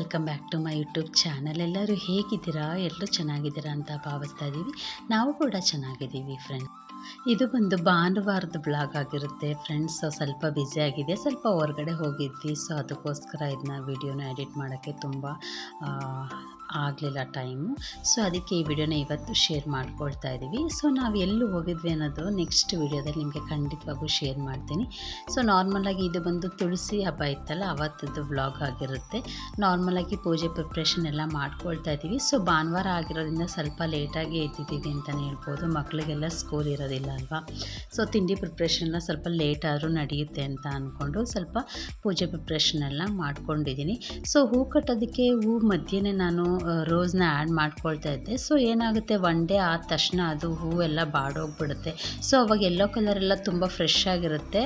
Welcome back to my YouTube channel. ಎಲ್ಲರೂ ಹೇಗಿದ್ದೀರಾ? ಎಲ್ಲರೂ ಚೆನ್ನಾಗಿದ್ದೀರಾ ಅಂತ ಭಾವಿಸ್ತಾ ಇದ್ದೀವಿ. ನಾವು ಕೂಡ ಚೆನ್ನಾಗಿದ್ದೀವಿ ಫ್ರೆಂಡ್ಸ್. ಇದು ಬಂದು ಭಾನುವಾರದ ಬ್ಲಾಗ್ ಆಗಿರುತ್ತೆ ಫ್ರೆಂಡ್ಸ್. ಸ್ವಲ್ಪ ಬ್ಯುಸಿ ಆಗಿದೆ, ಸ್ವಲ್ಪ ಹೊರಗಡೆ ಹೋಗಿದ್ವಿ. ಸೊ ಅದಕ್ಕೋಸ್ಕರ ಇದನ್ನ ವಿಡಿಯೋನ ಎಡಿಟ್ ಮಾಡೋಕ್ಕೆ ತುಂಬ ಆಗಲಿಲ್ಲ ಟೈಮು. ಸೊ ಅದಕ್ಕೆ ಈ ವಿಡಿಯೋನ ಇವತ್ತು ಶೇರ್ ಮಾಡ್ಕೊಳ್ತಾ ಇದ್ದೀವಿ. ಸೊ ನಾವು ಎಲ್ಲೂ ಹೋಗಿದ್ವಿ ಅನ್ನೋದು ನೆಕ್ಸ್ಟ್ ವಿಡಿಯೋದಲ್ಲಿ ನಿಮಗೆ ಖಂಡಿತವಾಗೂ ಶೇರ್ ಮಾಡ್ತೀನಿ. ಸೊ ನಾರ್ಮಲಾಗಿ ಇದು ಬಂದು ತುಳಸಿ ಹಬ್ಬ ಇತ್ತಲ್ಲ, ಅವತ್ತದ್ದು ವ್ಲಾಗ್ ಆಗಿರುತ್ತೆ. ನಾರ್ಮಲಾಗಿ ಪೂಜೆ ಪ್ರಿಪ್ರೇಷನ್ ಎಲ್ಲ ಮಾಡ್ಕೊಳ್ತಾ ಇದ್ದೀವಿ. ಸೊ ಭಾನುವಾರ ಆಗಿರೋದ್ರಿಂದ ಸ್ವಲ್ಪ ಲೇಟಾಗಿ ಎದ್ದಿದ್ದೀವಿ ಅಂತಲೇ ಹೇಳ್ಬೋದು. ಮಕ್ಕಳಿಗೆಲ್ಲ ಸ್ಕೂಲ್ ಇರೋದಿಲ್ಲ ಅಲ್ವಾ. ಸೊ ತಿಂಡಿ ಪ್ರಿಪ್ರೇಷನ್ನ ಸ್ವಲ್ಪ ಲೇಟ್ ಆದರೂ ನಡೆಯುತ್ತೆ ಅಂತ ಅಂದ್ಕೊಂಡು ಸ್ವಲ್ಪ ಪೂಜೆ ಪ್ರಿಪ್ರೇಷನ್ ಎಲ್ಲ ಮಾಡ್ಕೊಂಡಿದ್ದೀನಿ. ಸೊ ಹೂ ಕಟ್ಟೋದಕ್ಕೆ ಹೂ ಮಧ್ಯೆನೇ ನಾನು ರೋಸ್ನ ಆ್ಯಡ್ ಮಾಡ್ಕೊಳ್ತಾ ಇದ್ದೆ. ಸೊ ಏನಾಗುತ್ತೆ, ಒನ್ ಡೇ ಆದ ತಕ್ಷಣ ಅದು ಹೂವೆಲ್ಲ ಬಾಡೋಗ್ಬಿಡುತ್ತೆ. ಸೊ ಅವಾಗ ಯೆಲ್ಲೋ ಕಲರೆಲ್ಲ ತುಂಬ ಫ್ರೆಶ್ ಆಗಿರುತ್ತೆ,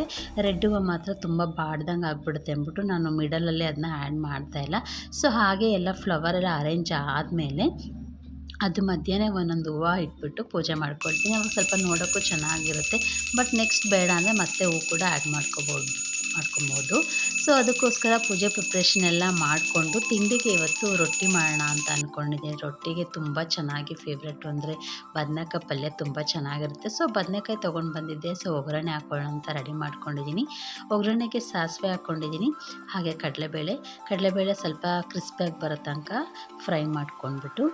ರೆಡ್ ಹೂವು ಮಾತ್ರ ತುಂಬ ಬಾಡ್ದಂಗೆ ಆಗಿಬಿಡುತ್ತೆ ಅಂದ್ಬಿಟ್ಟು ನಾನು ಮಿಡಲಲ್ಲಿ ಅದನ್ನ ಆ್ಯಡ್ ಮಾಡ್ತಾಯಿಲ್ಲ. ಸೊ ಹಾಗೆ ಎಲ್ಲ ಫ್ಲವರ್ ಎಲ್ಲ ಅರೇಂಜ್ ಆದಮೇಲೆ ಅದು ಮಧ್ಯಾಹ್ನ ಒಂದೊಂದು ಹೂವು ಇಟ್ಬಿಟ್ಟು ಪೂಜೆ ಮಾಡ್ಕೊಳ್ತೀನಿ. ಅವಾಗ ಸ್ವಲ್ಪ ನೋಡೋಕ್ಕೂ ಚೆನ್ನಾಗಿರುತ್ತೆ. ಬಟ್ ನೆಕ್ಸ್ಟ್ ಬೇಡ ಅಂದರೆ ಮತ್ತೆ ಹೂ ಕೂಡ ಆ್ಯಡ್ ಮಾಡ್ಕೊಬೋದು. ಸೊ ಅದಕ್ಕೋಸ್ಕರ ಪೂಜೆ ಪ್ರಿಪ್ರೇಷನ್ ಎಲ್ಲ ಮಾಡಿಕೊಂಡು ತಿಂಡಿಗೆ ಇವತ್ತು ರೊಟ್ಟಿ ಮಾಡೋಣ ಅಂತ ಅಂದ್ಕೊಂಡಿದ್ದೀನಿ. ರೊಟ್ಟಿಗೆ ತುಂಬ ಚೆನ್ನಾಗಿ ಫೇವ್ರೆಟ್ ಅಂದರೆ ಬದನೆಕಾಯಿ ಪಲ್ಯ ತುಂಬ ಚೆನ್ನಾಗಿರುತ್ತೆ. ಸೊ ಬದನೆಕಾಯಿ ತೊಗೊಂಡು ಬಂದಿದ್ದೆ. ಸೊ ಒಗ್ಗರಣೆ ಹಾಕೊಳ್ಳೋಣ ಅಂತ ರೆಡಿ ಮಾಡ್ಕೊಂಡಿದ್ದೀನಿ. ಒಗ್ಗರಣೆಗೆ ಸಾಸಿವೆ ಹಾಕ್ಕೊಂಡಿದ್ದೀನಿ, ಹಾಗೆ ಕಡಲೆಬೇಳೆ ಸ್ವಲ್ಪ ಕ್ರಿಸ್ಪಿಯಾಗಿ ಬರೋ ತನಕ ಫ್ರೈ ಮಾಡ್ಕೊಂಡ್ಬಿಟ್ಟು,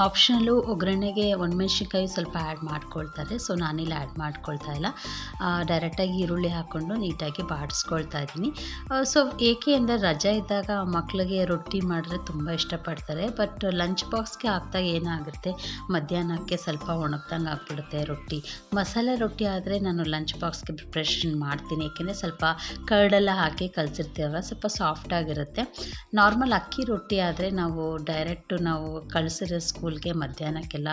ಆಪ್ಷನಲ್ಲು ಒಗ್ಗರಣೆಗೆ ಒಣಮೆಣ್ಸಿನ್ಕಾಯಿ ಸ್ವಲ್ಪ ಆ್ಯಡ್ ಮಾಡ್ಕೊಳ್ತಾರೆ. ಸೊ ನಾನಿಲ್ಲಿ ಆ್ಯಡ್ ಮಾಡ್ಕೊಳ್ತಾ ಇಲ್ಲ, ಡೈರೆಕ್ಟಾಗಿ ಈರುಳ್ಳಿ ಹಾಕ್ಕೊಂಡು ನೀಟಾಗಿ ಬಾಡಿಸ್ಕೊಳ್ತಾ ಇದ್ದೀನಿ. ಸೊ ಏಕೆ ಅಂದರೆ ರಜೆ ಇದ್ದಾಗ ಮಕ್ಕಳಿಗೆ ರೊಟ್ಟಿ ಮಾಡಿದ್ರೆ ತುಂಬ ಇಷ್ಟಪಡ್ತಾರೆ. ಬಟ್ ಲಂಚ್ ಬಾಕ್ಸ್ಗೆ ಹಾಕ್ದಾಗ ಏನಾಗುತ್ತೆ, ಮಧ್ಯಾಹ್ನಕ್ಕೆ ಸ್ವಲ್ಪ ಒಣಗ್ದಂಗೆ ಆಗಿಬಿಡುತ್ತೆ ರೊಟ್ಟಿ. ಮಸಾಲೆ ರೊಟ್ಟಿ ಆದರೆ ನಾನು ಲಂಚ್ ಬಾಕ್ಸ್ಗೆ ಪ್ರಿಪ್ರೇಷನ್ ಮಾಡ್ತೀನಿ, ಏಕೆಂದರೆ ಸ್ವಲ್ಪ ಕರ್ಡೆಲ್ಲ ಹಾಕಿ ಕಲಿಸಿರ್ತೀವಲ್ಲ, ಸ್ವಲ್ಪ ಸಾಫ್ಟಾಗಿರುತ್ತೆ. ನಾರ್ಮಲ್ ಅಕ್ಕಿ ರೊಟ್ಟಿ ಆದರೆ ನಾವು ಡೈರೆಕ್ಟು ನಾವು ಕಳಿಸಿರೋ ಸ್ಕೂಲ್ಗೆ ಮಧ್ಯಾಹ್ನಕ್ಕೆಲ್ಲ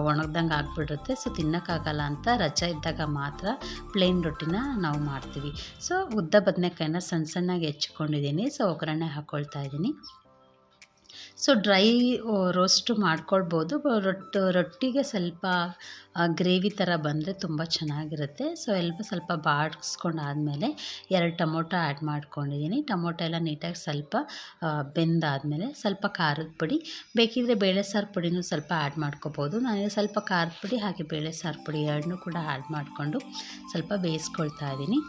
ಒಣಗ್ದಂಗೆ ಆಗಿಬಿಡುತ್ತೆ. ಸೊ ತಿನ್ನೋಕ್ಕಾಗಲ್ಲ ಅಂತ ರಜೆ ಇದ್ದಾಗ ಮಾತ್ರ ಪ್ಲೇನ್ ರೊಟ್ಟಿನ ನಾವು ಮಾಡ್ತೀವಿ. ಸೊ ಉದ್ದ ಬದನೆಕಾಯಿನ ಸಣ್ಣಗೆ ಹೆಚ್ಚಿಕೊಂಡಿದ್ದೀನಿ. ಸೊ ಒಗ್ಗರಣೆ ಹಾಕ್ಕೊಳ್ತಾ ಇದ್ದೀನಿ. ಸೊ ಡ್ರೈ ರೋಸ್ಟು ಮಾಡ್ಕೊಳ್ಬೋದು. ರೊಟ್ಟಿಗೆ ಸ್ವಲ್ಪ ಗ್ರೇವಿ ಥರ ಬಂದರೆ ತುಂಬ ಚೆನ್ನಾಗಿರುತ್ತೆ. ಸೊ ಸ್ವಲ್ಪ ಬಾಡಿಸ್ಕೊಂಡಾದಮೇಲೆ 2 ಟೊಮೊಟೊ ಆ್ಯಡ್ ಮಾಡ್ಕೊಂಡಿದ್ದೀನಿ. ಟೊಮೊಟೊ ಎಲ್ಲ ನೀಟಾಗಿ ಸ್ವಲ್ಪ ಬೆಂದಾದಮೇಲೆ ಸ್ವಲ್ಪ ಖಾರದ ಪುಡಿ, ಬೇಕಿದ್ದರೆ ಬೇಳೆ ಸಾರು ಪುಡಿನೂ ಸ್ವಲ್ಪ ಆ್ಯಡ್ ಮಾಡ್ಕೋಬೋದು. ನಾನು ಸ್ವಲ್ಪ ಖಾರದ ಪುಡಿ ಹಾಗೆ ಬೇಳೆ ಸಾರು ಪುಡಿ ಎರಡನ್ನೂ ಕೂಡ ಆ್ಯಡ್ ಮಾಡಿಕೊಂಡು ಸ್ವಲ್ಪ ಬೇಯಿಸ್ಕೊಳ್ತಾ ಇದ್ದೀನಿ.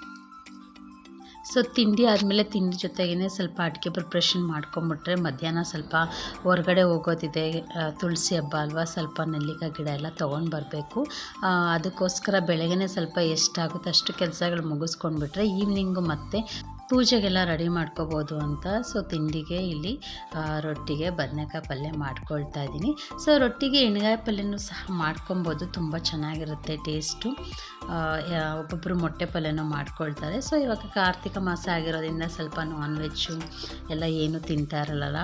ಸೊ ತಿಂಡಿ ಆದಮೇಲೆ ತಿಂಡಿ ಜೊತೆಗೇ ಸ್ವಲ್ಪ ಅಡುಗೆ ಪ್ರಿಪ್ರೇಷನ್ ಮಾಡ್ಕೊಂಬಿಟ್ರೆ ಮಧ್ಯಾಹ್ನ ಸ್ವಲ್ಪ ಹೊರಗಡೆ ಹೋಗೋದಿದೆ, ತುಳಸಿ ಹಬ್ಬ ಅಲ್ವಾ, ಸ್ವಲ್ಪ ನೆಲ್ಲಿಕಾಯಿ ಗಿಡ ಎಲ್ಲ ತೊಗೊಂಡು ಬರಬೇಕು. ಅದಕ್ಕೋಸ್ಕರ ಬೆಳಗ್ಗೆ ಸ್ವಲ್ಪ ಎಷ್ಟಾಗುತ್ತೆ ಅಷ್ಟು ಕೆಲಸಗಳು ಮುಗಿಸ್ಕೊಂಡ್ಬಿಟ್ರೆ ಈವ್ನಿಂಗು ಮತ್ತೆ ಪೂಜೆಗೆಲ್ಲ ರೆಡಿ ಮಾಡ್ಕೋಬೋದು ಅಂತ. ಸೊ ತಿಂಡಿಗೆ ಇಲ್ಲಿ ರೊಟ್ಟಿಗೆ ಬದನೆಕಾಯಿ ಪಲ್ಯ ಮಾಡ್ಕೊಳ್ತಾ ಇದ್ದೀನಿ. ಸೊ ರೊಟ್ಟಿಗೆ ಎಣ್ಗಾಯಿ ಪಲ್ಯನೂ ಸಹ ಮಾಡ್ಕೊಬೋದು, ತುಂಬ ಚೆನ್ನಾಗಿರುತ್ತೆ ಟೇಸ್ಟು. ಒಬ್ಬೊಬ್ಬರು ಮೊಟ್ಟೆ ಪಲ್ಯನೂ ಮಾಡ್ಕೊಳ್ತಾರೆ. ಸೊ ಇವಾಗ ಕಾರ್ತಿಕ ಮಾಸ ಆಗಿರೋದ್ರಿಂದ ಸ್ವಲ್ಪ ನಾನ್ ವೆಜ್ಜು ಎಲ್ಲ ಏನು ತಿಂತಾ ಇರಲ್ಲ.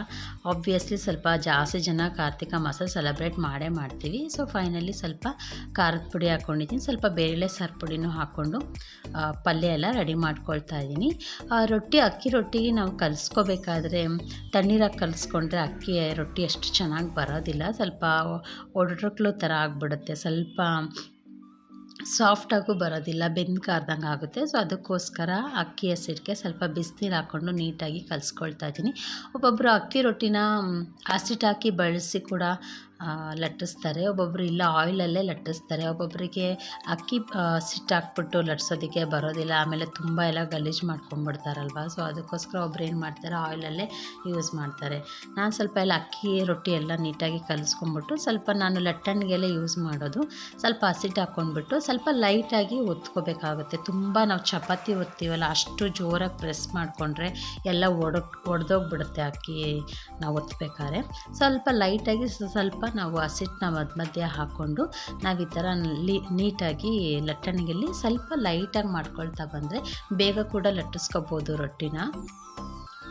ಆಬ್ವಿಯಸ್ಲಿ ಸ್ವಲ್ಪ ಜಾಸ್ತಿ ಜನ ಕಾರ್ತಿಕ ಮಾಸ ಸೆಲೆಬ್ರೇಟ್ ಮಾಡ್ತೀವಿ. ಸೊ ಫೈನಲಿ ಸ್ವಲ್ಪ ಖಾರದ ಪುಡಿ ಹಾಕ್ಕೊಂಡಿದ್ದೀನಿ, ಸ್ವಲ್ಪ ಬೇಳೆ ಸಾರು ಪುಡಿನೂ ಹಾಕ್ಕೊಂಡು ಪಲ್ಯ ಎಲ್ಲ ರೆಡಿ ಮಾಡ್ಕೊಳ್ತಾ ಇದ್ದೀನಿ. ಅಕ್ಕಿ ರೊಟ್ಟಿಗೆ ನಾವು ಕಲಿಸ್ಕೋಬೇಕಾದ್ರೆ ತಣ್ಣೀರಾಗಿ ಕಲಿಸ್ಕೊಂಡ್ರೆ ಅಕ್ಕಿ ರೊಟ್ಟಿ ಅಷ್ಟು ಚೆನ್ನಾಗಿ ಬರೋದಿಲ್ಲ, ಸ್ವಲ್ಪ ಒಡರಕ್ಲು ಥರ ಆಗಿಬಿಡುತ್ತೆ, ಸ್ವಲ್ಪ ಸಾಫ್ಟಾಗೂ ಬರೋದಿಲ್ಲ, ಬೆಂದು ಕಾರ್ದಂಗೆ ಆಗುತ್ತೆ. ಸೊ ಅದಕ್ಕೋಸ್ಕರ ಅಕ್ಕಿ ಹಸಿಟ್ಟಿಗೆ ಸ್ವಲ್ಪ ಬಿಸಿನೀರು ಹಾಕ್ಕೊಂಡು ನೀಟಾಗಿ ಕಲಿಸ್ಕೊಳ್ತಾ ಇದ್ದೀನಿ. ಒಬ್ಬೊಬ್ಬರು ಅಕ್ಕಿ ರೊಟ್ಟಿನ ಹಸಿಟ್ಟು ಹಾಕಿ ಬಳಸಿ ಕೂಡ ಲಟ್ಟಿಸ್ತಾರೆ, ಒಬ್ಬೊಬ್ಬರು ಇಲ್ಲ ಆಯಿಲಲ್ಲೇ ಲಟ್ಟಿಸ್ತಾರೆ. ಒಬ್ಬೊಬ್ಬರಿಗೆ ಅಕ್ಕಿ ಸಿಟ್ಟು ಹಾಕ್ಬಿಟ್ಟು ಲಟ್ಸೋದಕ್ಕೆ ಬರೋದಿಲ್ಲ, ಆಮೇಲೆ ತುಂಬ ಎಲ್ಲ ಗಲೀಜು ಮಾಡ್ಕೊಂಡ್ಬಿಡ್ತಾರಲ್ವ. ಸೊ ಅದಕ್ಕೋಸ್ಕರ ಒಬ್ರು ಏನು ಮಾಡ್ತಾರೆ, ಆಯಿಲಲ್ಲೇ ಯೂಸ್ ಮಾಡ್ತಾರೆ. ನಾನು ಸ್ವಲ್ಪ ಎಲ್ಲ ಅಕ್ಕಿ ರೊಟ್ಟಿ ಎಲ್ಲ ನೀಟಾಗಿ ಕಲಿಸ್ಕೊಂಡ್ಬಿಟ್ಟು ಸ್ವಲ್ಪ ನಾನು ಲಟ್ಟಣಿಗೆಲ್ಲ ಯೂಸ್ ಮಾಡೋದು, ಸ್ವಲ್ಪ ಹಸಿಟ್ಟು ಹಾಕ್ಕೊಂಡ್ಬಿಟ್ಟು ಸ್ವಲ್ಪ ಲೈಟಾಗಿ ಒತ್ಕೋಬೇಕಾಗುತ್ತೆ. ತುಂಬ ನಾವು ಚಪಾತಿ ಒತ್ತೀವಲ್ಲ ಅಷ್ಟು ಜೋರಾಗಿ ಪ್ರೆಸ್ ಮಾಡಿಕೊಂಡ್ರೆ ಎಲ್ಲ ಒಡೆದೋಗ್ಬಿಡುತ್ತೆ ಅಕ್ಕಿ ನಾವು ಒತ್ತಬೇಕಾದ್ರೆ. ಸ್ವಲ್ಪ ಲೈಟಾಗಿ ಸ್ವಲ್ಪ ನಾವು ಹಸಿಟ್ಟನ್ನ ಮಧ್ಯೆ ಹಾಕ್ಕೊಂಡು ನಾವು ಈ ಥರ ನೀಟಾಗಿ ಲಟ್ಟಣಿಗೆಲ್ಲಿ ಸ್ವಲ್ಪ ಲೈಟಾಗಿ ಮಾಡ್ಕೊಳ್ತಾ ಬಂದರೆ ಬೇಗ ಕೂಡ ಲಟ್ಟಿಸ್ಕೋಬೋದು ರೊಟ್ಟಿನ.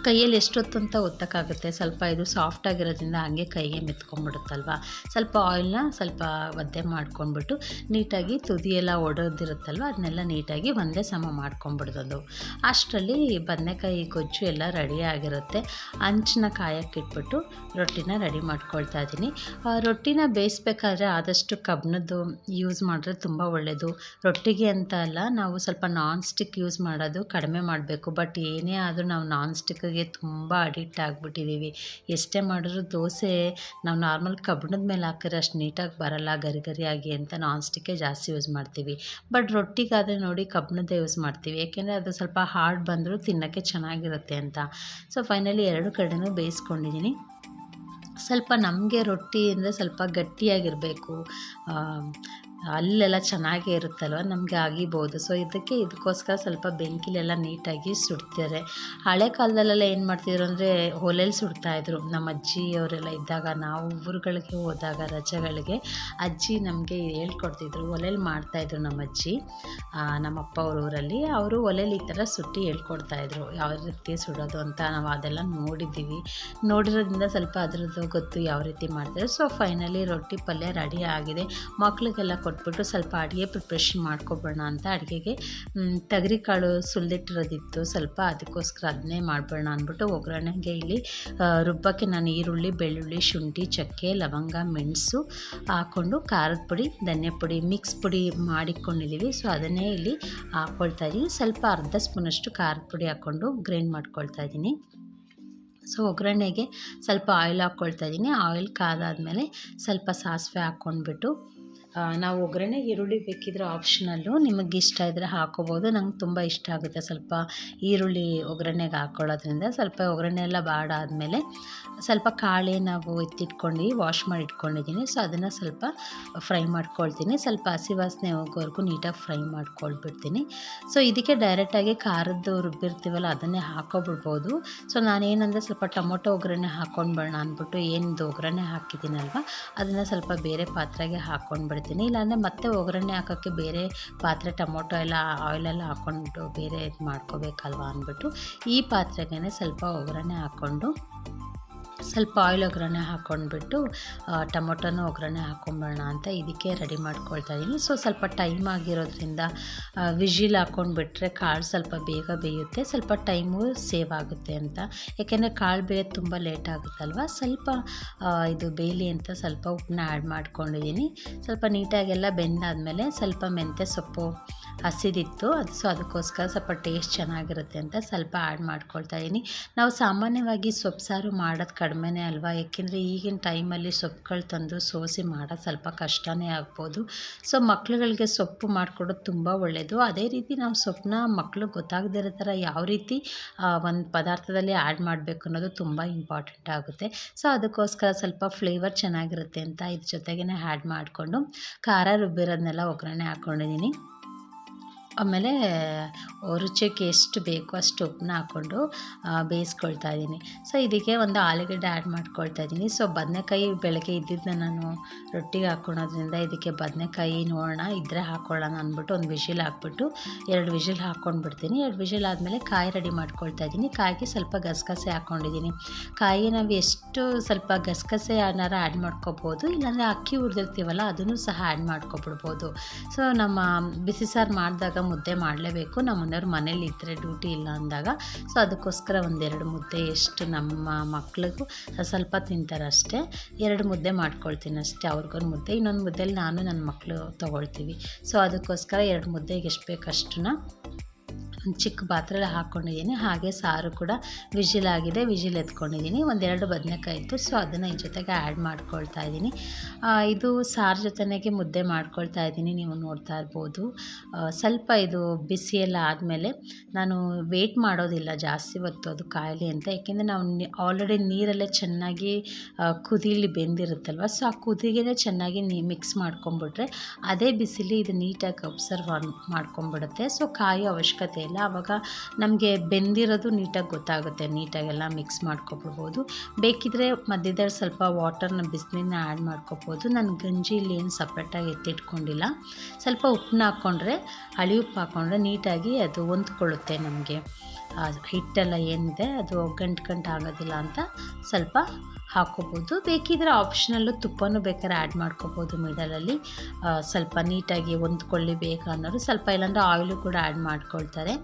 ಕೈಯಲ್ಲಿ ಎಷ್ಟೊತ್ತು ಅಂತ ಒತ್ತಕ್ಕಾಗುತ್ತೆ, ಸ್ವಲ್ಪ ಇದು ಸಾಫ್ಟಾಗಿರೋದ್ರಿಂದ ಹಾಗೆ ಕೈಗೆ ಮೆತ್ಕೊಂಡ್ಬಿಡುತ್ತಲ್ವ. ಸ್ವಲ್ಪ ಆಯಿಲ್ನ ಸ್ವಲ್ಪ ಒದ್ದೆ ಮಾಡ್ಕೊಂಡ್ಬಿಟ್ಟು ನೀಟಾಗಿ ತುದಿಯೆಲ್ಲ ಒಡೆದಿರುತ್ತಲ್ವ ಅದನ್ನೆಲ್ಲ ನೀಟಾಗಿ ಒಂದೇ ಸಮ ಮಾಡ್ಕೊಂಡ್ಬಿಡೋದು. ಅಷ್ಟರಲ್ಲಿ ಬದನೆಕಾಯಿ ಗೊಜ್ಜು ಎಲ್ಲ ರೆಡಿ ಆಗಿರುತ್ತೆ. ಹಂಚನ್ನ ಕಾಯಕ್ಕಿಟ್ಬಿಟ್ಟು ರೊಟ್ಟಿನ ರೆಡಿ ಮಾಡ್ಕೊಳ್ತಾ ಇದ್ದೀನಿ. ರೊಟ್ಟಿನ ಬೇಯಿಸ್ಬೇಕಾದ್ರೆ ಆದಷ್ಟು ಕಬ್ಬಿಣದ್ದು ಯೂಸ್ ಮಾಡಿದ್ರೆ ತುಂಬ ಒಳ್ಳೆಯದು. ರೊಟ್ಟಿಗೆ ಅಂತ ಅಲ್ಲ, ನಾವು ಸ್ವಲ್ಪ ನಾನ್ ಸ್ಟಿಕ್ ಯೂಸ್ ಮಾಡೋದು ಕಡಿಮೆ ಮಾಡಬೇಕು. ಬಟ್ ಏನೇ ಆದರೂ ನಾವು ನಾನ್ ಸ್ಟಿಕ್ಕಿಗೆ ದೋಸೆಗಳಿಗೆ ತುಂಬ ಅಡಿಕ್ಟ್ ಆಗಿಬಿಟ್ಟಿದ್ದೀವಿ. ಎಷ್ಟೇ ಮಾಡಿದ್ರು ದೋಸೆ ನಾವು ನಾರ್ಮಲ್ ಕಬ್ಬಿಣದ ಮೇಲೆ ಹಾಕಿದ್ರೆ ಅಷ್ಟು ನೀಟಾಗಿ ಬರಲ್ಲ, ಗರಿ ಗರಿಯಾಗಿ ಅಂತ ನಾನ್ ಸ್ಟಿಕ್ಕೇ ಜಾಸ್ತಿ ಯೂಸ್ ಮಾಡ್ತೀವಿ. ಬಟ್ ರೊಟ್ಟಿಗಾದರೆ ನೋಡಿ ಕಬ್ಬಿಣದ್ದೇ ಯೂಸ್ ಮಾಡ್ತೀವಿ, ಏಕೆಂದರೆ ಅದು ಸ್ವಲ್ಪ ಹಾರ್ಡ್ ಬಂದರೂ ತಿನ್ನೋಕ್ಕೆ ಚೆನ್ನಾಗಿರುತ್ತೆ ಅಂತ. ಸೊ ಫೈನಲಿ 2 ಕಡೆನೂ ಬೇಯಿಸ್ಕೊಂಡಿದ್ದೀನಿ. ಸ್ವಲ್ಪ ನಮಗೆ ರೊಟ್ಟಿ ಅಂದರೆ ಸ್ವಲ್ಪ ಗಟ್ಟಿಯಾಗಿರಬೇಕು, ಅಲ್ಲೆಲ್ಲ ಚೆನ್ನಾಗೇ ಇರುತ್ತಲ್ವ, ನಮಗೆ ಆಗಿಬೋದು. ಸೊ ಇದಕ್ಕೋಸ್ಕರ ಸ್ವಲ್ಪ ಬೆಂಕಿಲೆಲ್ಲ ನೀಟಾಗಿ ಸುಡ್ತಾರೆ. ಹಳೆ ಕಾಲದಲ್ಲೆಲ್ಲ ಏನು ಮಾಡ್ತಿದ್ರು ಅಂದರೆ ಒಲೆಯಲ್ಲಿ ಸುಡ್ತಾಯಿದ್ರು. ನಮ್ಮ ಅಜ್ಜಿಯವರೆಲ್ಲ ಇದ್ದಾಗ, ನಾವು ಊರುಗಳಿಗೆ ಹೋದಾಗ ರಜೆಗಳಿಗೆ ಅಜ್ಜಿ ನಮಗೆ ಹೇಳ್ಕೊಡ್ತಿದ್ರು, ಒಲೆಯಲ್ಲಿ ಮಾಡ್ತಾಯಿದ್ರು ನಮ್ಮ ಅಜ್ಜಿ. ನಮ್ಮಪ್ಪ ಅವ್ರ ಊರಲ್ಲಿ ಅವರು ಒಲೆಯಲ್ಲಿ ಈ ಥರ ಸುಟ್ಟು ಹೇಳ್ಕೊಡ್ತಾಯಿದ್ರು, ಯಾವ ರೀತಿ ಸುಡೋದು ಅಂತ. ನಾವು ಅದೆಲ್ಲ ನೋಡಿರೋದ್ರಿಂದ ಸ್ವಲ್ಪ ಅದರದ್ದು ಗೊತ್ತು ಯಾವ ರೀತಿ ಮಾಡ್ತಾರೆ. ಸೊ ಫೈನಲಿ ರೊಟ್ಟಿ ಪಲ್ಯ ರೆಡಿ ಆಗಿದೆ. ಮಕ್ಳಿಗೆಲ್ಲ ಕೊಟ್ಬಿಟ್ಟು ಸ್ವಲ್ಪ ಅಡುಗೆ ಪ್ರಿಪ್ರೇಷನ್ ಮಾಡ್ಕೊಬೇಡ ಅಂತ ಅಡುಗೆಗೆ ತೊಗರಿಕಾಳು ಸುಲಿದಿಟ್ಟಿರೋದಿತ್ತು ಸ್ವಲ್ಪ, ಅದಕ್ಕೋಸ್ಕರ ಅದನ್ನೇ ಮಾಡಬೇಡ ಅಂದ್ಬಿಟ್ಟು ಒಗ್ಗರಣೆಗೆ ಇಲ್ಲಿ ರುಬ್ಬಕ್ಕೆ ನಾನು ಈರುಳ್ಳಿ, ಬೆಳ್ಳುಳ್ಳಿ, ಶುಂಠಿ, ಚಕ್ಕೆ, ಲವಂಗ, ಮೆಣಸು ಹಾಕ್ಕೊಂಡು ಖಾರದ ಪುಡಿ, ಧನಿಯಾ ಪುಡಿ, ಮಿಕ್ಸ್ ಪುಡಿ ಮಾಡಿಕೊಂಡಿದ್ದೀವಿ. ಸೊ ಅದನ್ನೇ ಇಲ್ಲಿ ಹಾಕ್ಕೊಳ್ತಾ ಇದ್ದೀನಿ. ಸ್ವಲ್ಪ ಅರ್ಧ ಸ್ಪೂನಷ್ಟು ಖಾರದ ಪುಡಿ ಹಾಕ್ಕೊಂಡು ಗ್ರೈಂಡ್ ಮಾಡ್ಕೊಳ್ತಾ ಇದ್ದೀನಿ. ಸೊ ಒಗ್ಗರಣೆಗೆ ಸ್ವಲ್ಪ ಆಯಿಲ್ ಹಾಕ್ಕೊಳ್ತಾ ಇದ್ದೀನಿ. ಆಯಿಲ್ ಕಾದಾದಮೇಲೆ ಸ್ವಲ್ಪ ಸಾಸಿವೆ ಹಾಕ್ಕೊಂಡ್ಬಿಟ್ಟು, ನಾವು ಒಗ್ಗರಣೆಗೆ ಈರುಳ್ಳಿ ಬೇಕಿದ್ರೆ ಆಪ್ಷನಲ್ಲು, ನಿಮಗೆ ಇಷ್ಟ ಇದ್ದರೆ ಹಾಕ್ಕೋಬೋದು. ನಂಗೆ ತುಂಬ ಇಷ್ಟ ಆಗುತ್ತೆ ಸ್ವಲ್ಪ ಈರುಳ್ಳಿ ಒಗ್ಗರಣೆಗೆ ಹಾಕ್ಕೊಳ್ಳೋದ್ರಿಂದ. ಸ್ವಲ್ಪ ಒಗ್ಗರಣೆ ಎಲ್ಲ ಬಾಡಾದಮೇಲೆ ಸ್ವಲ್ಪ ಕಾಳೆ ನಾವು ಎತ್ತಿಟ್ಕೊಂಡು ವಾಶ್ ಮಾಡಿ ಇಟ್ಕೊಂಡಿದ್ದೀನಿ. ಸೊ ಅದನ್ನು ಸ್ವಲ್ಪ ಫ್ರೈ ಮಾಡ್ಕೊಳ್ತೀನಿ. ಸ್ವಲ್ಪ ಹಸಿ ವಾಸನೆ ಹೋಗೋವರೆಗೂ ನೀಟಾಗಿ ಫ್ರೈ ಮಾಡ್ಕೊಳ್ಬಿಡ್ತೀನಿ. ಸೊ ಇದಕ್ಕೆ ಡೈರೆಕ್ಟಾಗಿ ಖಾರದ್ದು ರುಬ್ಬಿರ್ತೀವಲ್ಲ ಅದನ್ನೇ ಹಾಕ್ಕೊಬಿಡ್ಬೋದು. ಸೊ ನಾನೇನಂದರೆ ಸ್ವಲ್ಪ ಟೊಮೊಟೊ ಒಗ್ಗರಣೆ ಹಾಕ್ಕೊಂಡ್ಬೇಡ ಅಂದ್ಬಿಟ್ಟು ಏನಿದು ಒಗ್ಗರಣೆ ಹಾಕಿದ್ದೀನಲ್ವ ಅದನ್ನು ಸ್ವಲ್ಪ ಬೇರೆ ಪಾತ್ರೆಗೆ ಹಾಕ್ಕೊಂಡ್ಬಿಡ್ತೀನಿ. ಇಲ್ಲಾಂದರೆ ಮತ್ತೆ ಒಗ್ಗರಣೆ ಹಾಕೋಕ್ಕೆ ಬೇರೆ ಪಾತ್ರೆ, ಟೊಮೊಟೊ ಎಲ್ಲ ಆಯಿಲೆಲ್ಲ ಹಾಕ್ಕೊಂಡು ಬೇರೆ ಇದು ಮಾಡ್ಕೋಬೇಕಲ್ವ ಅಂದ್ಬಿಟ್ಟು ಈ ಪಾತ್ರೆಗೆ ಸ್ವಲ್ಪ ಒಗ್ಗರಣೆ ಹಾಕ್ಕೊಂಡು, ಸ್ವಲ್ಪ ಆಯಿಲ್ ಒಗ್ಗರಣೆ ಹಾಕ್ಕೊಂಡ್ಬಿಟ್ಟು ಟೊಮೊಟೊನ ಒಗ್ಗರಣೆ ಹಾಕ್ಕೊಂಬೇಡ ಅಂತ ಇದಕ್ಕೆ ರೆಡಿ ಮಾಡ್ಕೊಳ್ತಾ ಇದ್ದೀನಿ. ಸೊ ಸ್ವಲ್ಪ ಟೈಮ್ ಆಗಿರೋದ್ರಿಂದ ವಿಜಿಲ್ ಹಾಕ್ಕೊಂಡ್ಬಿಟ್ರೆ ಕಾಳು ಸ್ವಲ್ಪ ಬೇಗ ಬೇಯುತ್ತೆ, ಸ್ವಲ್ಪ ಟೈಮು ಸೇವ್ ಆಗುತ್ತೆ ಅಂತ. ಯಾಕೆಂದರೆ ಕಾಳು ಬೇಯೋದು ತುಂಬ ಲೇಟ್ ಆಗುತ್ತಲ್ವ, ಸ್ವಲ್ಪ ಇದು ಬೇಯಲಿ ಅಂತ ಸ್ವಲ್ಪ ಉಪ್ಪನ್ನ ಆ್ಯಡ್ ಮಾಡ್ಕೊಂಡಿದ್ದೀನಿ. ಸ್ವಲ್ಪ ನೀಟಾಗೆಲ್ಲ ಬೆಂದಾದಮೇಲೆ ಸ್ವಲ್ಪ ಮೆಂತ್ಯ ಸೊಪ್ಪು ಹಸಿದಿತ್ತು ಅದು, ಸೊ ಅದಕ್ಕೋಸ್ಕರ ಸ್ವಲ್ಪ ಟೇಸ್ಟ್ ಚೆನ್ನಾಗಿರುತ್ತೆ ಅಂತ ಸ್ವಲ್ಪ ಆ್ಯಡ್ ಮಾಡ್ಕೊಳ್ತಾ ಇದ್ದೀನಿ. ನಾವು ಸಾಮಾನ್ಯವಾಗಿ ಸೊಪ್ಪು ಸಾರು ಮಾಡೋದು ಕಡಿಮೆನೇ ಅಲ್ವಾ, ಏಕೆಂದರೆ ಈಗಿನ ಟೈಮಲ್ಲಿ ಸೊಪ್ಪುಗಳು ತಂದು ಸೋಸಿ ಮಾಡೋದು ಸ್ವಲ್ಪ ಕಷ್ಟನೇ ಆಗ್ಬೋದು. ಸೊ ಮಕ್ಳುಗಳಿಗೆ ಸೊಪ್ಪು ಮಾಡಿಕೊಡೋದು ತುಂಬ ಒಳ್ಳೆಯದು. ಅದೇ ರೀತಿ ನಾವು ಸೊಪ್ಪನ್ನ ಮಕ್ಳಿಗೆ ಗೊತ್ತಾಗದಿರೋ ಥರ ಯಾವ ರೀತಿ ಒಂದು ಪದಾರ್ಥದಲ್ಲಿ ಆ್ಯಡ್ ಮಾಡಬೇಕು ಅನ್ನೋದು ತುಂಬ ಇಂಪಾರ್ಟೆಂಟ್ ಆಗುತ್ತೆ. ಸೊ ಅದಕ್ಕೋಸ್ಕರ ಸ್ವಲ್ಪ ಫ್ಲೇವರ್ ಚೆನ್ನಾಗಿರುತ್ತೆ ಅಂತ ಇದ್ರ ಜೊತೆಗೇ ಆ್ಯಡ್ ಮಾಡಿಕೊಂಡು ಖಾರ ರುಬ್ಬಿರೋದನ್ನೆಲ್ಲ ಒಗ್ಗರಣೆ ಹಾಕ್ಕೊಂಡಿದ್ದೀನಿ. ಆಮೇಲೆ ರುಚಿಗೆ ಎಷ್ಟು ಬೇಕೋ ಅಷ್ಟು ಉಪ್ಪನ್ನ ಹಾಕ್ಕೊಂಡು ಬೇಯಿಸ್ಕೊಳ್ತಾ ಇದ್ದೀನಿ. ಸೊ ಇದಕ್ಕೆ ಒಂದು ಆಲೂಗಡ್ಡೆ ಆ್ಯಡ್ ಮಾಡ್ಕೊಳ್ತಾ ಇದ್ದೀನಿ. ಸೊ ಬದನೆಕಾಯಿ ಬೆಳಗ್ಗೆ ಇದ್ದಿದ್ದನ್ನ ನಾನು ರೊಟ್ಟಿಗೆ ಹಾಕ್ಕೊಳೋದ್ರಿಂದ ಇದಕ್ಕೆ ಬದನೆಕಾಯಿ ನೋಡೋಣ ಇದ್ದರೆ ಹಾಕ್ಕೊಳ್ಳೋಣ ಅಂದ್ಬಿಟ್ಟು ಒಂದು ವಿಷಿಲ್ ಹಾಕ್ಬಿಟ್ಟು 2 ವಿಷಿಲ್ ಹಾಕ್ಕೊಂಡ್ಬಿಡ್ತೀನಿ. 2 ವಿಷಿಲ್ ಆದಮೇಲೆ ಕಾಯಿ ರೆಡಿ ಮಾಡ್ಕೊಳ್ತಾ ಇದ್ದೀನಿ. ಕಾಯಿಗೆ ಸ್ವಲ್ಪ ಗಸಗಸೆ ಹಾಕ್ಕೊಂಡಿದ್ದೀನಿ. ಕಾಯಿ ನಾವು ಎಷ್ಟು ಸ್ವಲ್ಪ ಗಸಗಸೆ ಏನಾರು ಆ್ಯಡ್ ಮಾಡ್ಕೊಬೋದು, ಇಲ್ಲಾಂದರೆ ಅಕ್ಕಿ ಹುರಿದಿರ್ತೀವಲ್ಲ ಅದನ್ನು ಸಹ ಆ್ಯಡ್ ಮಾಡ್ಕೊಬಿಡ್ಬೋದು. ಸೊ ನಮ್ಮ ಬಿಸಿ ಸಾರು ಮಾಡಿದಾಗ ಮುದ್ದೆ ಮಾಡಲೇಬೇಕು, ನಮ್ಮ ಮನೆಯವ್ರು ಮನೇಲಿ ಇದ್ದರೆ ಡ್ಯೂಟಿ ಇಲ್ಲ ಅಂದಾಗ. ಸೊ ಅದಕ್ಕೋಸ್ಕರ 1-2 ಮುದ್ದೆ ಎಷ್ಟು ನಮ್ಮ ಮಕ್ಳಿಗೂ ಸ್ವಲ್ಪ ತಿಂತಾರೆ ಅಷ್ಟೇ, 2 ಮುದ್ದೆ ಮಾಡ್ಕೊಳ್ತೀನಿ ಅಷ್ಟೇ. ಅವ್ರಿಗೊಂದು ಮುದ್ದೆ, ಇನ್ನೊಂದು ಮುದ್ದೆಲಿ ನಾನು ನನ್ನ ಮಕ್ಕಳು ತೊಗೊಳ್ತೀವಿ. ಸೊ ಅದಕ್ಕೋಸ್ಕರ 2 ಮುದ್ದೆಗೆ ಎಷ್ಟು ಬೇಕು ಅಷ್ಟನ್ನ ಒಂದು ಚಿಕ್ಕ ಪಾತ್ರೆಯಲ್ಲಿ ಹಾಕ್ಕೊಂಡಿದ್ದೀನಿ. ಹಾಗೆ ಸಾರು ಕೂಡ ವಿಜಿಲ್ ಆಗಿದೆ, ವಿಜಿಲ್ ಎತ್ಕೊಂಡಿದ್ದೀನಿ. 1-2 ಬದನೆಕಾಯಿ ಇತ್ತು, ಸೊ ಅದನ್ನು ಈ ಜೊತೆಗೆ ಆ್ಯಡ್ ಮಾಡ್ಕೊಳ್ತಾ ಇದ್ದೀನಿ. ಇದು ಸಾರು ಜೊತೆಗೆ ಮುದ್ದೆ ಮಾಡ್ಕೊಳ್ತಾ ಇದ್ದೀನಿ, ನೀವು ನೋಡ್ತಾ ಇರ್ಬೋದು. ಸ್ವಲ್ಪ ಇದು ಬಿಸಿ ಎಲ್ಲ ಆದಮೇಲೆ ನಾನು ವೇಟ್ ಮಾಡೋದಿಲ್ಲ ಜಾಸ್ತಿ ಹೊತ್ತು ಅದು ಕಾಯಲಿ ಅಂತ, ಯಾಕೆಂದರೆ ನಾವು ಆಲ್ರೆಡಿ ನೀರಲ್ಲೇ ಚೆನ್ನಾಗಿ ಕುದೀಲಿ ಬೆಂದಿರುತ್ತಲ್ವ. ಸೊ ಆ ಕುದಿಗೆ ಚೆನ್ನಾಗಿ ಮಿಕ್ಸ್ ಮಾಡ್ಕೊಂಬಿಟ್ರೆ ಅದೇ ಬಿಸಿಲಿ ಇದು ನೀಟಾಗಿ ಅಬ್ಸರ್ವ್ ಮಾಡ್ಕೊಂಬಿಡುತ್ತೆ. ಸೊ ಕಾಯೋ ಅವಶ್ಯಕತೆ ಇಲ್ಲ, ಆವಾಗ ನಮಗೆ ಬೆಂದಿರೋದು ನೀಟಾಗಿ ಗೊತ್ತಾಗುತ್ತೆ. ನೀಟಾಗೆಲ್ಲ ಮಿಕ್ಸ್ ಮಾಡ್ಕೊಬಿಡ್ಬೋದು. ಬೇಕಿದ್ದರೆ ಮಧ್ಯದಲ್ಲಿ ಸ್ವಲ್ಪ ವಾಟರ್ನ ಬಿಸಿನೀರನ್ನ ಆ್ಯಡ್ ಮಾಡ್ಕೊಬೋದು. ನಾನು ಗಂಜಿಲಿ ಏನು ಸಪ್ರೇಟಾಗಿ ಎತ್ತಿಟ್ಕೊಂಡಿಲ್ಲ. ಸ್ವಲ್ಪ ಉಪ್ಪನ್ನ ಹಾಕ್ಕೊಂಡ್ರೆ, ಹಳಿ ಉಪ್ಪು ಹಾಕ್ಕೊಂಡ್ರೆ ನೀಟಾಗಿ ಅದು ಹೊಂದ್ಕೊಳ್ಳುತ್ತೆ ನಮಗೆ. ಹಿಟ್ಟೆಲ್ಲ ಏನಿದೆ ಅದು ಗಂಟು ಆಗೋದಿಲ್ಲ ಅಂತ ಸ್ವಲ್ಪ ಹಾಕ್ಕೋಬೋದು. ಬೇಕಿದ್ರೆ ಆಪ್ಷನಲ್ಲು ತುಪ್ಪನೂ ಬೇಕಾದ್ರೆ ಆ್ಯಡ್ ಮಾಡ್ಕೋಬೋದು ಮಿಡಲಲ್ಲಿ, ಸ್ವಲ್ಪ ನೀಟಾಗಿ ಹೊಂದ್ಕೊಳ್ಳಿ ಬೇಗ ಅನ್ನೋರು ಸ್ವಲ್ಪ, ಇಲ್ಲಾಂದರೆ ಆಯಿಲು ಕೂಡ ಆ್ಯಡ್ ಮಾಡ್ಕೊಳ್ತಾರೆ.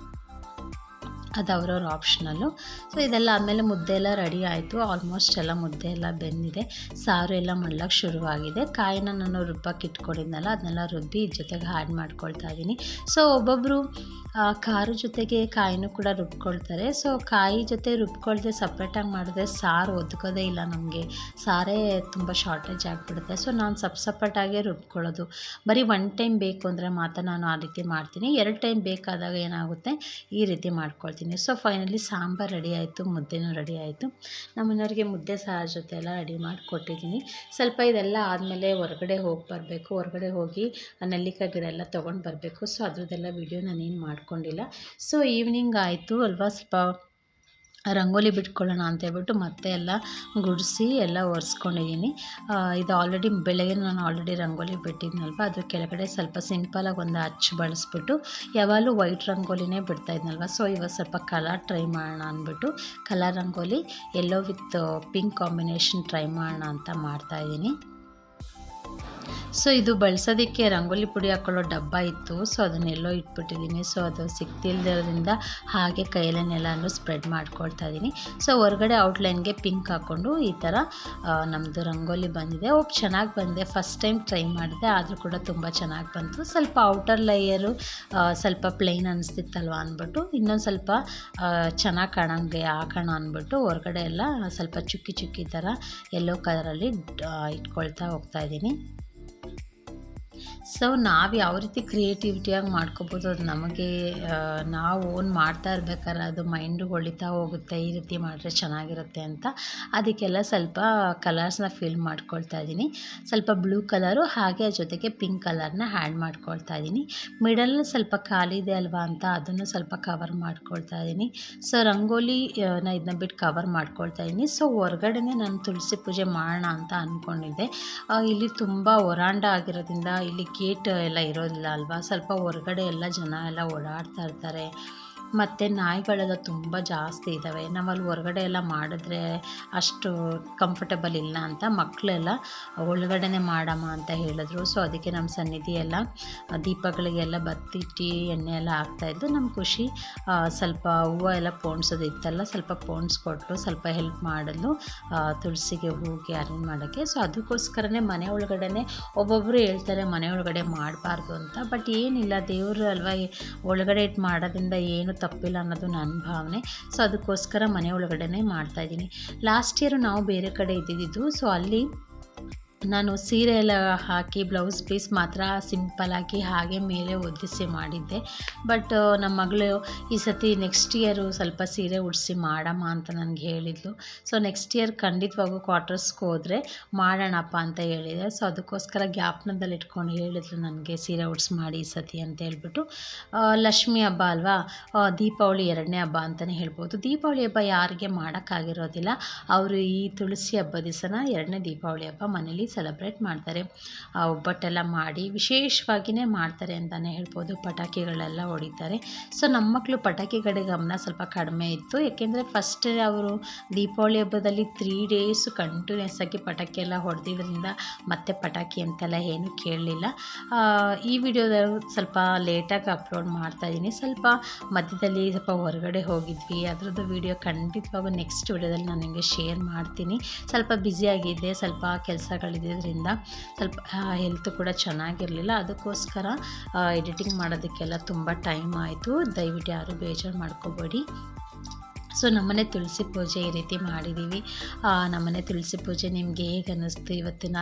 ಅದು ಅವ್ರವ್ರ ಆಪ್ಷನಲ್ಲು. ಸೊ ಇದೆಲ್ಲ ಆದಮೇಲೆ ಮುದ್ದೆ ಎಲ್ಲ ರೆಡಿ ಆಯಿತು. ಆಲ್ಮೋಸ್ಟ್ ಎಲ್ಲ ಮುದ್ದೆ ಎಲ್ಲ ಬೆಂದಿದೆ, ಸಾರು ಎಲ್ಲ ಮಳ್ಳಕ್ಕೆ ಶುರುವಾಗಿದೆ. ಕಾಯಿನ ನಾನು ರುಬ್ಬಕ್ಕೆ ಇಟ್ಕೊಂಡಿದ್ನಲ್ಲ, ಅದನ್ನೆಲ್ಲ ರುಬ್ಬಿ ಜೊತೆಗೆ ಆ್ಯಡ್ ಮಾಡ್ಕೊಳ್ತಾ ಇದ್ದೀನಿ. ಸೊ ಒಬ್ಬೊಬ್ಬರು ಖಾರದ ಜೊತೆಗೆ ಕಾಯಿನೂ ಕೂಡ ರುಬ್ಕೊಳ್ತಾರೆ. ಸೊ ಕಾಯಿ ಜೊತೆ ರುಬ್ಕೊಳ್ದೆ ಸಪ್ರೇಟಾಗಿ ಮಾಡಿದ್ರೆ ಸಾರು ಒದಗೋದೇ ಇಲ್ಲ ನಮಗೆ, ಸಾರೇ ತುಂಬ ಶಾರ್ಟೇಜ್ ಆಗಿಬಿಡುತ್ತೆ. ಸೊ ನಾನು ಸಪ್ರೇಟಾಗೇ ರುಬ್ಕೊಳ್ಳೋದು. ಬರೀ 1 ಟೈಮ್ ಬೇಕು ಅಂದರೆ ಮಾತ್ರ ನಾನು ಆ ರೀತಿ ಮಾಡ್ತೀನಿ. 2 ಟೈಮ್ ಬೇಕಾದಾಗ ಏನಾಗುತ್ತೆ ಈ ರೀತಿ ಮಾಡ್ಕೊಳ್ತೀನಿ. ಸೊ ಫೈನಲಿ ಸಾಂಬಾರು ರೆಡಿ ಆಯಿತು, ಮುದ್ದೆನೂ ರೆಡಿ ಆಯಿತು. ನಮ್ಮ ಮನೆಯವ್ರಿಗೆ ಮುದ್ದೆ ಸಾರು ಜೊತೆ ಎಲ್ಲ ರೆಡಿ ಮಾಡಿ ಕೊಟ್ಟಿದ್ದೀನಿ. ಸ್ವಲ್ಪ ಇದೆಲ್ಲ ಆದಮೇಲೆ ಹೊರಗಡೆ ಹೋಗಿ ಬರಬೇಕು. ಹೊರಗಡೆ ಹೋಗಿ ನೆಲ್ಲಿಕಾಯಿ ಗಿಡ ಎಲ್ಲ ತೊಗೊಂಡು ಬರಬೇಕು. ಸೊ ಅದ್ರದ್ದೆಲ್ಲ ವೀಡಿಯೋ ನಾನೇನು ಮಾಡ್ಕೊಂಡಿಲ್ಲ. ಸೊ ಈವ್ನಿಂಗ್ ಆಯಿತು ಅಲ್ವಾ, ಸ್ವಲ್ಪ ರಂಗೋಲಿ ಬಿಟ್ಕೊಳ್ಳೋಣ ಅಂತ ಹೇಳ್ಬಿಟ್ಟು ಮತ್ತೆ ಎಲ್ಲ ಗುಡಿಸಿ ಎಲ್ಲ ಒರೆಸ್ಕೊಂಡಿದ್ದೀನಿ. ಇದು ಆಲ್ರೆಡಿ ಬೆಳಗ್ಗೆ ನಾನು ಆಲ್ರೆಡಿ ರಂಗೋಲಿ ಬಿಟ್ಟಿದ್ನಲ್ವ, ಅದ್ರ ಕೆಳಗಡೆ ಸ್ವಲ್ಪ ಸಿಂಪಲಾಗಿ ಒಂದು ಅಚ್ಚು ಬಳಸ್ಬಿಟ್ಟು ಯಾವಾಗಲೂ ವೈಟ್ ರಂಗೋಲಿನೇ ಬಿಡ್ತಾಯಿದ್ನಲ್ವ. ಸೊ ಇವಾಗ ಸ್ವಲ್ಪ ಕಲರ್ ಟ್ರೈ ಮಾಡೋಣ ಅಂದ್ಬಿಟ್ಟು colour rangoli yellow with pink combination try ಮಾಡೋಣ ಅಂತ ಮಾಡ್ತಾಯಿದ್ದೀನಿ. ಸೊ ಇದು ಬಳಸೋದಕ್ಕೆ ರಂಗೋಲಿ ಪುಡಿ ಹಾಕ್ಕೊಳ್ಳೋ ಡಬ್ಬ ಇತ್ತು. ಸೊ ಅದನ್ನೆಲ್ಲೋ ಇಟ್ಬಿಟ್ಟಿದ್ದೀನಿ. ಸೊ ಅದು ಸಿಕ್ತಿಲ್ದಿರೋದ್ರಿಂದ ಹಾಗೆ ಕೈಯಲ್ಲೆಲ್ಲನೂ ಸ್ಪ್ರೆಡ್ ಮಾಡ್ಕೊಳ್ತಾ ಇದ್ದೀನಿ. ಸೊ ಹೊರಗಡೆ ಔಟ್ಲೈನ್ಗೆ ಪಿಂಕ್ ಹಾಕ್ಕೊಂಡು ಈ ಥರ ನಮ್ಮದು ರಂಗೋಲಿ ಬಂದಿದೆ. ಚೆನ್ನಾಗಿ ಬಂದಿದೆ. ಫಸ್ಟ್ ಟೈಮ್ ಟ್ರೈ ಮಾಡಿದೆ, ಆದರೂ ಕೂಡ ತುಂಬ ಚೆನ್ನಾಗಿ ಬಂತು. ಸ್ವಲ್ಪ ಔಟರ್ ಲೇಯರು ಸ್ವಲ್ಪ ಪ್ಲೇನ್ ಅನಿಸ್ತಿತ್ತಲ್ವ ಅಂದ್ಬಿಟ್ಟು ಇನ್ನೊಂದು ಸ್ವಲ್ಪ ಚೆನ್ನಾಗಿ ಕಾಣಂಗೆ ಹಾಕೋಣ ಅಂದ್ಬಿಟ್ಟು ಹೊರಗಡೆ ಎಲ್ಲ ಸ್ವಲ್ಪ ಚುಕ್ಕಿ ಚುಕ್ಕಿ ಥರ ಯೆಲ್ಲೋ ಕಲರಲ್ಲಿ ಇಟ್ಕೊಳ್ತಾ ಹೋಗ್ತಾಯಿದ್ದೀನಿ. ಸೊ ನಾವು ಯಾವ ರೀತಿ ಕ್ರಿಯೇಟಿವಿಟಿಯಾಗಿ ಮಾಡ್ಕೋಬೋದು, ಅದು ನಮಗೆ ನಾವು ಓನ್ ಮಾಡ್ತಾ ಇರ್ಬೇಕಾದ್ರೆ ಅದು ಮೈಂಡು ಹೊಳಿತಾ ಹೋಗುತ್ತೆ, ಈ ರೀತಿ ಮಾಡಿದ್ರೆ ಚೆನ್ನಾಗಿರುತ್ತೆ ಅಂತ. ಅದಕ್ಕೆಲ್ಲ ಸ್ವಲ್ಪ ಕಲರ್ಸ್ನ ಫಿಲ್ ಮಾಡ್ಕೊಳ್ತಾ ಇದ್ದೀನಿ. ಸ್ವಲ್ಪ ಬ್ಲೂ ಕಲರು ಹಾಗೆ ಜೊತೆಗೆ ಪಿಂಕ್ ಕಲರ್ನ ಆ್ಯಡ್ ಮಾಡ್ಕೊಳ್ತಾ ಇದ್ದೀನಿ. ಮಿಡಲಲ್ಲಿ ಸ್ವಲ್ಪ ಖಾಲಿ ಇದೆ ಅಲ್ವಾ ಅಂತ ಅದನ್ನು ಸ್ವಲ್ಪ ಕವರ್ ಮಾಡ್ಕೊಳ್ತಾ ಇದ್ದೀನಿ. ಸೊ ರಂಗೋಲಿ ಇದನ್ನ ಬಿಟ್ಟು ಕವರ್ ಮಾಡ್ಕೊಳ್ತಾ ಇದ್ದೀನಿ. ಸೊ ಹೊರಗಡೆನೇ ನಾನು ತುಳಸಿ ಪೂಜೆ ಮಾಡೋಣ ಅಂತ ಅಂದ್ಕೊಂಡಿದ್ದೆ. ಇಲ್ಲಿ ತುಂಬ ವರಾಂಡ ಆಗಿರೋದ್ರಿಂದ ಇಲ್ಲಿ ಗೇಟ್ ಎಲ್ಲ ಇರೋದಿಲ್ಲ ಅಲ್ವಾ, ಸ್ವಲ್ಪ ಹೊರಗಡೆ ಎಲ್ಲ ಜನ ಎಲ್ಲ ಓಡಾಡ್ತಾ ಇರ್ತಾರೆ. ಮತ್ತು ನಾಯಿಗಳೆಲ್ಲ ತುಂಬ ಜಾಸ್ತಿ ಇದ್ದಾವೆ. ನಾವಲ್ಲಿ ಹೊರಗಡೆ ಎಲ್ಲ ಮಾಡಿದ್ರೆ ಅಷ್ಟು ಕಂಫರ್ಟಬಲ್ ಇಲ್ಲ ಅಂತ ಮಕ್ಕಳೆಲ್ಲ ಒಳಗಡೆನೇ ಮಾಡಮ್ಮ ಅಂತ ಹೇಳಿದ್ರು. ಸೊ ಅದಕ್ಕೆ ನಮ್ಮ ಸನ್ನಿಧಿ ಎಲ್ಲ ದೀಪಗಳಿಗೆಲ್ಲ ಬತ್ತಿಟ್ಟು ಎಣ್ಣೆ ಎಲ್ಲ ಹಾಕ್ತಾಯಿದ್ದು. ನಮ್ಮ ಖುಷಿ ಸ್ವಲ್ಪ ಹೂವು ಎಲ್ಲ ಪೋಣಿಸೋದಿತ್ತಲ್ಲ, ಸ್ವಲ್ಪ ಪೋಣಿಸ್ಕೊಟ್ಲು, ಸ್ವಲ್ಪ ಹೆಲ್ಪ್ ಮಾಡಲು ತುಳಸಿಗೆ ಹೂವಿಗೆ ಅರೇಂಜ್ ಮಾಡೋಕ್ಕೆ. ಸೊ ಅದಕ್ಕೋಸ್ಕರನೇ ಮನೆ ಒಳಗಡೆ ಒಬ್ಬೊಬ್ಬರು ಹೇಳ್ತಾರೆ ಮನೆ ಒಳಗಡೆ ಮಾಡಬಾರ್ದು ಅಂತ. ಬಟ್ ಏನಿಲ್ಲ, ದೇವರು ಅಲ್ವಾ, ಒಳಗಡೆ ಇಟ್ಟು ಮಾಡೋದ್ರಿಂದ ಏನು ತಪ್ಪಿಲ್ಲ ಅನ್ನೋದು ನನ್ನ ಭಾವನೆ. ಸೊ ಅದಕ್ಕೋಸ್ಕರ ಮನೆ ಒಳಗಡೆ ಮಾಡ್ತಾಯಿದ್ದೀನಿ. ಲಾಸ್ಟ್ ಇಯರ್ ನಾವು ಬೇರೆ ಕಡೆ ಇದ್ದಿದ್ದು. ಸೊ ಅಲ್ಲಿ ನಾನು ಸೀರೆ ಎಲ್ಲ ಹಾಕಿ ಬ್ಲೌಸ್ ಪೀಸ್ ಮಾತ್ರ ಸಿಂಪಲ್ಲಾಗಿ ಹಾಗೆ ಮೇಲೆ ಒದಿಸಿ ಮಾಡಿದ್ದೆ. ಬಟ್ ನಮ್ಮ ಮಗಳು ಈ ಸತಿ ನೆಕ್ಸ್ಟ್ ಇಯರು ಸ್ವಲ್ಪ ಸೀರೆ ಉಡಿಸಿ ಮಾಡಮ್ಮ ಅಂತ ನನಗೆ ಹೇಳಿದ್ಲು. ಸೊ ನೆಕ್ಸ್ಟ್ ಇಯರ್ ಖಂಡಿತವಾಗೂ ಕ್ವಾರ್ಟರ್ಸ್ಗೆ ಹೋದರೆ ಮಾಡೋಣಪ್ಪ ಅಂತ ಹೇಳಿದೆ. ಸೊ ಅದಕ್ಕೋಸ್ಕರ ಜ್ಞಾಪನದಲ್ಲಿ ಇಟ್ಕೊಂಡು ಹೇಳಿದ್ಲು ನನಗೆ ಸೀರೆ ಉಡಿಸಿ ಮಾಡಿ ಈ ಸತಿ ಅಂತ ಹೇಳ್ಬಿಟ್ಟು. ಲಕ್ಷ್ಮಿ ಹಬ್ಬ ಅಲ್ವಾ, ದೀಪಾವಳಿ 2ನೇ ಹಬ್ಬ ಅಂತಲೇ ಹೇಳ್ಬೋದು. ದೀಪಾವಳಿ ಹಬ್ಬ ಯಾರಿಗೆ ಮಾಡೋಕ್ಕಾಗಿರೋದಿಲ್ಲ, ಅವರು ಈ ತುಳಸಿ ಹಬ್ಬ ದಿವಸನ 2ನೇ ದೀಪಾವಳಿ ಹಬ್ಬ ಮನೇಲಿ ಸೆಲೆಬ್ರೇಟ್ ಮಾಡ್ತಾರೆ. ಒಬ್ಬಟ್ಟೆಲ್ಲ ಮಾಡಿ ವಿಶೇಷವಾಗಿಯೇ ಮಾಡ್ತಾರೆ ಅಂತಲೇ ಹೇಳ್ಬೋದು. ಪಟಾಕಿಗಳೆಲ್ಲ ಹೊಡಿತಾರೆ. ಸೊ ನಮ್ಮ ಮಕ್ಕಳು ಪಟಾಕಿ ಕಡೆ ಗಮನ ಸ್ವಲ್ಪ ಕಡಿಮೆ ಇತ್ತು. ಏಕೆಂದರೆ ಫಸ್ಟ್ ಅವರು ದೀಪಾವಳಿ ಹಬ್ಬದಲ್ಲಿ 3 ಡೇಸ್ ಕಂಟಿನ್ಯೂಸ್ ಆಗಿ ಪಟಾಕಿ ಎಲ್ಲ ಹೊಡೆದಿದ್ದರಿಂದ ಮತ್ತೆ ಪಟಾಕಿ ಅಂತೆಲ್ಲ ಏನೂ ಕೇಳಲಿಲ್ಲ. ಈ ವಿಡಿಯೋದ ಸ್ವಲ್ಪ ಲೇಟಾಗಿ ಅಪ್ಲೋಡ್ ಮಾಡ್ತಾಯಿದ್ದೀನಿ. ಸ್ವಲ್ಪ ಮಧ್ಯದಲ್ಲಿ ಸ್ವಲ್ಪ ಹೊರಗಡೆ ಹೋಗಿದ್ವಿ, ಅದರದ್ದು ವಿಡಿಯೋ ಖಂಡಿತವಾಗೂ ನೆಕ್ಸ್ಟ್ ವಿಡಿಯೋದಲ್ಲಿ ನಾನು ನಿಮಗೆ ಶೇರ್ ಮಾಡ್ತೀನಿ. ಸ್ವಲ್ಪ ಬ್ಯುಸಿಯಾಗಿದ್ದೆ, ಸ್ವಲ್ಪ ಕೆಲಸಗಳಿದ್ದರಿಂದ ಸ್ವಲ್ಪ ಹೆಲ್ತ್ ಕೂಡ ಚೆನ್ನಾಗಿರಲಿಲ್ಲ. ಅದಕ್ಕೋಸ್ಕರ ಎಡಿಟಿಂಗ್ ಮಾಡೋದಕ್ಕೆಲ್ಲ ತುಂಬ ಟೈಮ್ ಆಯಿತು. ದಯವಿಟ್ಟು ಯಾರೂ ಬೇಜಾರು ಮಾಡ್ಕೋಬೇಡಿ. ಸೊ ನಮ್ಮನೆ ತುಳಸಿ ಪೂಜೆ ಈ ರೀತಿ ಮಾಡಿದ್ದೀವಿ. ನಮ್ಮನೆ ತುಳಸಿ ಪೂಜೆ ನಿಮಗೆ ಹೇಗೆ ಅನ್ನಿಸ್ತು, ಇವತ್ತಿನ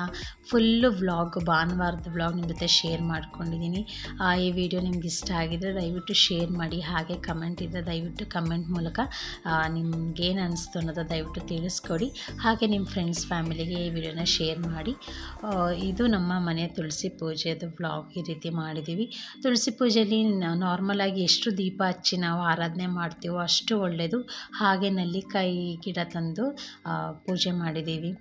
ಫುಲ್ಲು ವ್ಲಾಗ್, ಭಾನುವಾರದ ವ್ಲಾಗ್ ನಿಮ್ಮ ಜೊತೆ ಶೇರ್ ಮಾಡ್ಕೊಂಡಿದ್ದೀನಿ. ಈ ವಿಡಿಯೋ ನಿಮ್ಗೆ ಇಷ್ಟ ಆಗಿದರೆ ದಯವಿಟ್ಟು ಶೇರ್ ಮಾಡಿ. ಹಾಗೆ ಕಮೆಂಟ್ ಇದ್ದರೆ ದಯವಿಟ್ಟು ಕಮೆಂಟ್ ಮೂಲಕ ನಿಮ್ಗೇನು ಅನ್ನಿಸ್ತು ಅನ್ನೋದು ದಯವಿಟ್ಟು ತಿಳಿಸ್ಕೊಡಿ. ಹಾಗೆ ನಿಮ್ಮ ಫ್ರೆಂಡ್ಸ್ ಫ್ಯಾಮಿಲಿಗೆ ಈ ವಿಡಿಯೋನ ಶೇರ್ ಮಾಡಿ. ಇದು ನಮ್ಮ ಮನೆ ತುಳಸಿ ಪೂಜೆದು ವ್ಲಾಗ್ ಈ ರೀತಿ ಮಾಡಿದ್ದೀವಿ. ತುಳಸಿ ಪೂಜೆಯಲ್ಲಿ ನಾರ್ಮಲಾಗಿ ಎಷ್ಟು ದೀಪ ಹಚ್ಚಿ ನಾವು ಆರಾಧನೆ ಮಾಡ್ತೀವೋ ಅಷ್ಟು ಒಳ್ಳೆಯದು. ಹಾಗೆ ನೆಲ್ಲಿಕಾಯಿ ಗಿಡ ತಂದು ಪೂಜೆ ಮಾಡಿದ್ದೀವಿ.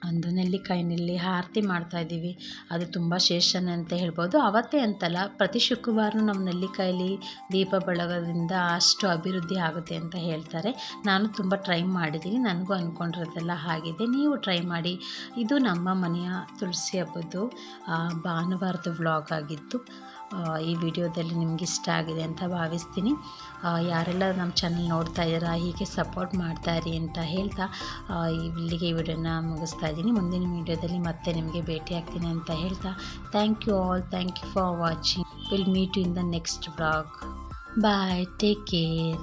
ಒಂದು ನೆಲ್ಲಿಕಾಯಿನಲ್ಲಿ ಆರತಿ ಮಾಡ್ತಾಯಿದ್ದೀವಿ. ಅದು ತುಂಬ ಶ್ರೇಷ್ಠನೇ ಅಂತ ಹೇಳ್ಬೋದು. ಅವತ್ತೇ ಅಂತಲ್ಲ, ಪ್ರತಿ ಶುಕ್ರವಾರ ನಮ್ಮ ನೆಲ್ಲಿಕಾಯಲ್ಲಿ ದೀಪ ಬೆಳಗೋದ್ರಿಂದ ಅಷ್ಟು ಅಭಿವೃದ್ಧಿ ಆಗುತ್ತೆ ಅಂತ ಹೇಳ್ತಾರೆ. ನಾನು ತುಂಬ ಟ್ರೈ ಮಾಡಿದ್ದೀನಿ, ನನಗೂ ಅಂದ್ಕೊಂಡಿರೋದೆಲ್ಲ ಆಗಿದೆ. ನೀವು ಟ್ರೈ ಮಾಡಿ. ಇದು ನಮ್ಮ ಮನೆಯ ತುಳಸಿ ಹಬ್ಬದ್ದು ಭಾನುವಾರದ ವ್ಲಾಗ್ ಆಗಿತ್ತು. ಈ ವಿಡಿಯೋದಲ್ಲಿ ನಿಮ್ಗೆ ಇಷ್ಟ ಆಗಿದೆ ಅಂತ ಭಾವಿಸ್ತೀನಿ. ಯಾರೆಲ್ಲ ನಮ್ಮ ಚಾನಲ್ ನೋಡ್ತಾ ಇದ್ದೀರಾ ಹೀಗೆ ಸಪೋರ್ಟ್ ಮಾಡ್ತಾ ಇರಿ ಅಂತ ಹೇಳ್ತಾ ಇಲ್ಲಿಗೆ ಈ ವಿಡಿಯೋನ ಮುಗಿಸ್ತಾ ಇದ್ದೀನಿ. ಮುಂದಿನ ವಿಡಿಯೋದಲ್ಲಿ ಮತ್ತೆ ನಿಮಗೆ ಭೇಟಿ ಆಗ್ತೀನಿ ಅಂತ ಹೇಳ್ತಾ thank you all, thank you for watching. Will meet you in the next vlog. Bye, take care.